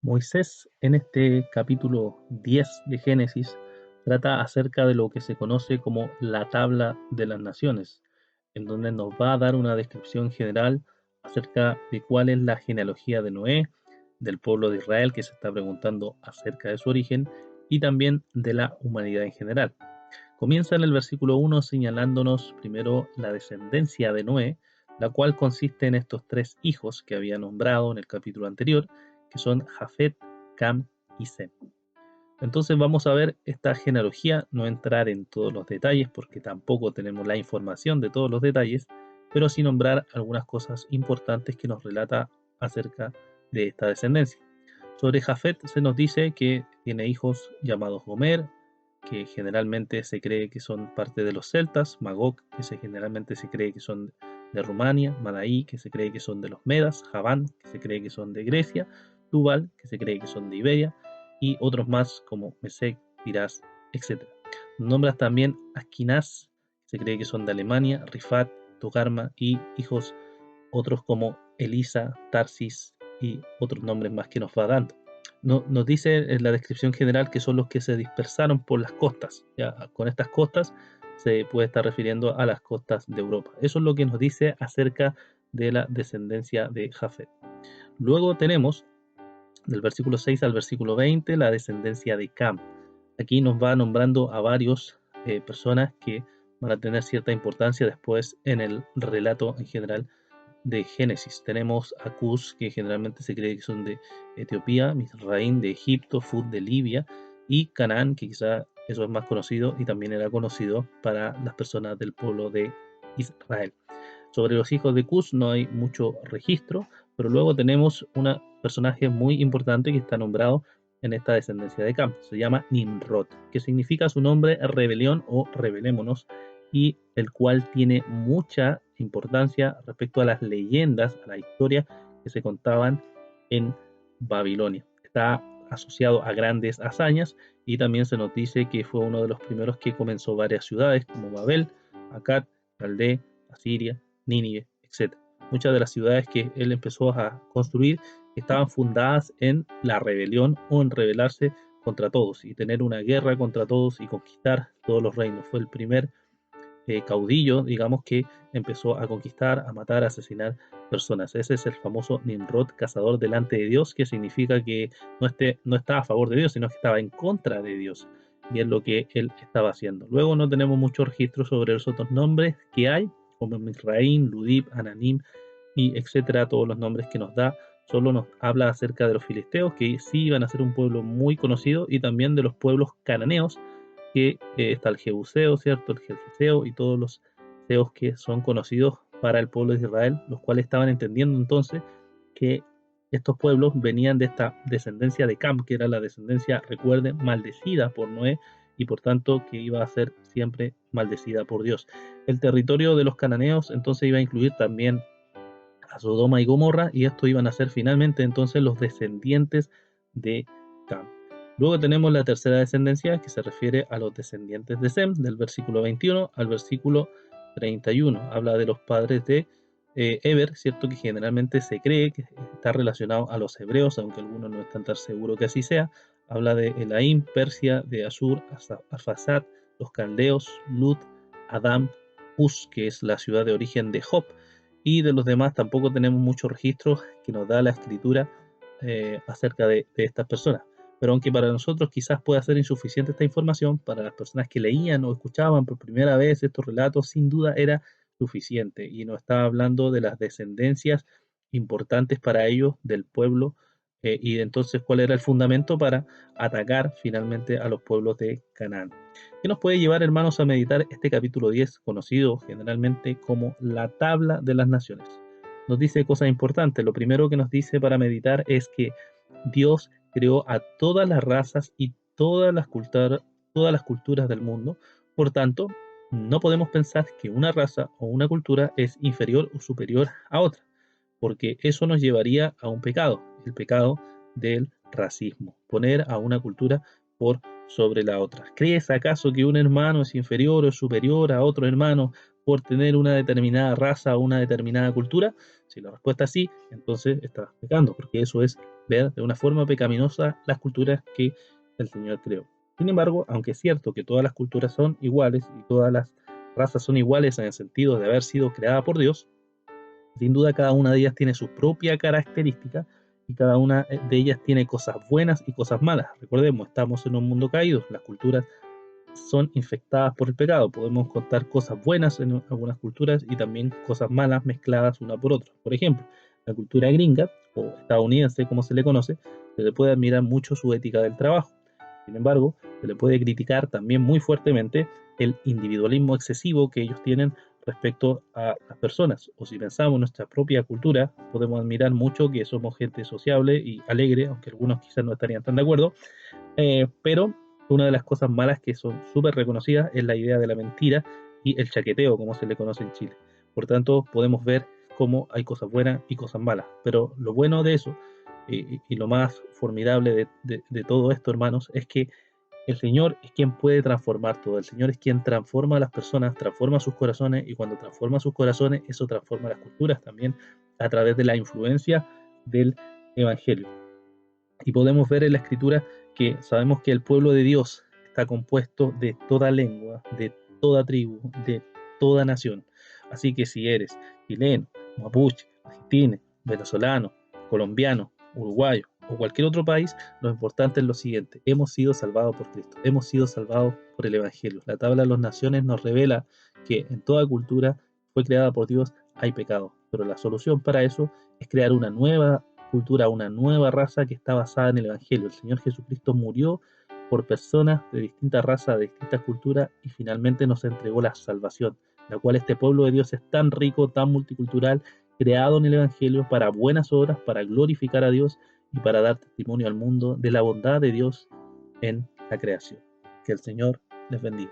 Moisés, en este capítulo 10 de Génesis, trata acerca de lo que se conoce como la tabla de las naciones, en donde nos va a dar una descripción general acerca de cuál es la genealogía de Noé, del pueblo de Israel que se está preguntando acerca de su origen y también de la humanidad en general. Comienza en el versículo 1 señalándonos primero la descendencia de Noé, la cual consiste en estos tres hijos que había nombrado en el capítulo anterior, que son Jafet, Cam y Sem. Entonces vamos a ver esta genealogía, no entrar en todos los detalles porque tampoco tenemos la información de todos los detalles, pero sí nombrar algunas cosas importantes que nos relata acerca de esta descendencia. Sobre Jafet se nos dice que tiene hijos llamados Gomer, que generalmente se cree que son parte de los celtas, Magog, generalmente se cree que son de Rumania, Madaí, que se cree que son de los Medas, Javán, que se cree que son de Grecia, Tubal, que se cree que son de Iberia, y otros más como Mesec, Pirás, etc. Nombras también Askinaz, que se cree que son de Alemania, Rifat, Togarma y hijos otros como Elisa, Tarsis y otros nombres más que nos va dando. Nos dice en la descripción general que son los que se dispersaron por las costas. Ya, con estas costas se puede estar refiriendo a las costas de Europa. Eso es lo que nos dice acerca de la descendencia de Jafet. Luego tenemos del versículo 6 al versículo 20 la descendencia de Cam. Aquí nos va nombrando a varios personas que van a tener cierta importancia después en el relato en general de Génesis. Tenemos a Cus, que generalmente se cree que son de Etiopía, Misraín de Egipto, Fud de Libia, y Canaán, que quizá eso es más conocido y también era conocido para las personas del pueblo de Israel. Sobre los hijos de Cus no hay mucho registro, pero luego tenemos un personaje muy importante que está nombrado en esta descendencia de Cam. Se llama Nimrod, que significa su nombre rebelión o rebelémonos, y el cual tiene mucha importancia respecto a las leyendas, a la historia que se contaban en Babilonia. Está asociado a grandes hazañas y también se nos dice que fue uno de los primeros que comenzó varias ciudades como Babel, Akkad, Caldea, Asiria, Nínive, etc. Muchas de las ciudades que él empezó a construir estaban fundadas en la rebelión o en rebelarse contra todos y tener una guerra contra todos y conquistar todos los reinos. Fue el primer caudillo, digamos, que empezó a conquistar, a matar, a asesinar personas. Ese es el famoso Nimrod, cazador delante de Dios, que significa que no está a favor de Dios, sino que estaba en contra de Dios. Y es lo que él estaba haciendo. Luego no tenemos mucho registro sobre los otros nombres que hay, como Misraín, Ludib, Ananim y etcétera, todos los nombres que nos da. Solo nos habla acerca de los filisteos, que sí iban a ser un pueblo muy conocido, y también de los pueblos cananeos, que está el Jebuseo, ¿cierto? El Jerjeseo y todos los seos que son conocidos para el pueblo de Israel, los cuales estaban entendiendo entonces que estos pueblos venían de esta descendencia de Cam, que era la descendencia, recuerden, maldecida por Noé y por tanto que iba a ser siempre maldecida por Dios. El territorio de los cananeos entonces iba a incluir también a Sodoma y Gomorra, y estos iban a ser finalmente entonces los descendientes de Cam. Luego tenemos la tercera descendencia, que se refiere a los descendientes de Sem, del versículo 21 al versículo 31. Habla de los padres de Eber, ¿cierto? Que generalmente se cree que está relacionado a los hebreos, aunque algunos no están tan seguros que así sea. Habla de Elaim, Persia, de Asur, Arfasad, los caldeos, Lut, Adam, Uz, que es la ciudad de origen de Job, y de los demás tampoco tenemos muchos registros que nos da la escritura acerca de estas personas. Pero aunque para nosotros quizás pueda ser insuficiente esta información, para las personas que leían o escuchaban por primera vez estos relatos, sin duda era suficiente y nos estaba hablando de las descendencias importantes para ellos del pueblo, y entonces cuál era el fundamento para atacar finalmente a los pueblos de Canaán. ¿Qué nos puede llevar, hermanos, a meditar este capítulo 10, conocido generalmente como la tabla de las naciones? Nos dice cosas importantes. Lo primero que nos dice para meditar es que Dios creó a todas las razas y todas las culturas del mundo. Por tanto, no podemos pensar que una raza o una cultura es inferior o superior a otra, porque eso nos llevaría a un pecado, el pecado del racismo, poner a una cultura por sobre la otra. ¿Crees acaso que un hermano es inferior o superior a otro hermano por tener una determinada raza o una determinada cultura? Si la respuesta es sí, entonces estás pecando, porque eso es ver de una forma pecaminosa las culturas que el Señor creó. Sin embargo, aunque es cierto que todas las culturas son iguales y todas las razas son iguales en el sentido de haber sido creadas por Dios, sin duda cada una de ellas tiene su propia característica y cada una de ellas tiene cosas buenas y cosas malas. Recordemos, estamos en un mundo caído, las culturas son infectadas por el pecado. Podemos contar cosas buenas en algunas culturas y también cosas malas mezcladas una por otra. Por ejemplo, la cultura gringa o estadounidense, como se le conoce, se le puede admirar mucho su ética del trabajo. Sin embargo, se le puede criticar también muy fuertemente el individualismo excesivo que ellos tienen respecto a las personas. O si pensamos en nuestra propia cultura, podemos admirar mucho que somos gente sociable y alegre, aunque algunos quizás no estarían tan de acuerdo, pero una de las cosas malas que son súper reconocidas es la idea de la mentira y el chaqueteo, como se le conoce en Chile. Por tanto, podemos ver cómo hay cosas buenas y cosas malas. Pero lo bueno de eso y lo más formidable de todo esto, hermanos, es que el Señor es quien puede transformar todo. El Señor es quien transforma a las personas, transforma sus corazones y cuando transforma sus corazones, eso transforma las culturas también a través de la influencia del Evangelio. Y podemos ver en la Escritura que sabemos que el pueblo de Dios está compuesto de toda lengua, de toda tribu, de toda nación. Así que si eres chileno, mapuche, argentino, venezolano, colombiano, uruguayo o cualquier otro país, lo importante es lo siguiente: hemos sido salvados por Cristo, hemos sido salvados por el Evangelio. La tabla de las naciones nos revela que en toda cultura fue creada por Dios, hay pecado, pero la solución para eso es crear una nueva cultura, una nueva raza que está basada en el Evangelio. El Señor Jesucristo murió por personas de distintas razas, de distintas culturas y finalmente nos entregó la salvación, la cual este pueblo de Dios es tan rico, tan multicultural, creado en el Evangelio para buenas obras, para glorificar a Dios y para dar testimonio al mundo de la bondad de Dios en la creación. Que el Señor les bendiga.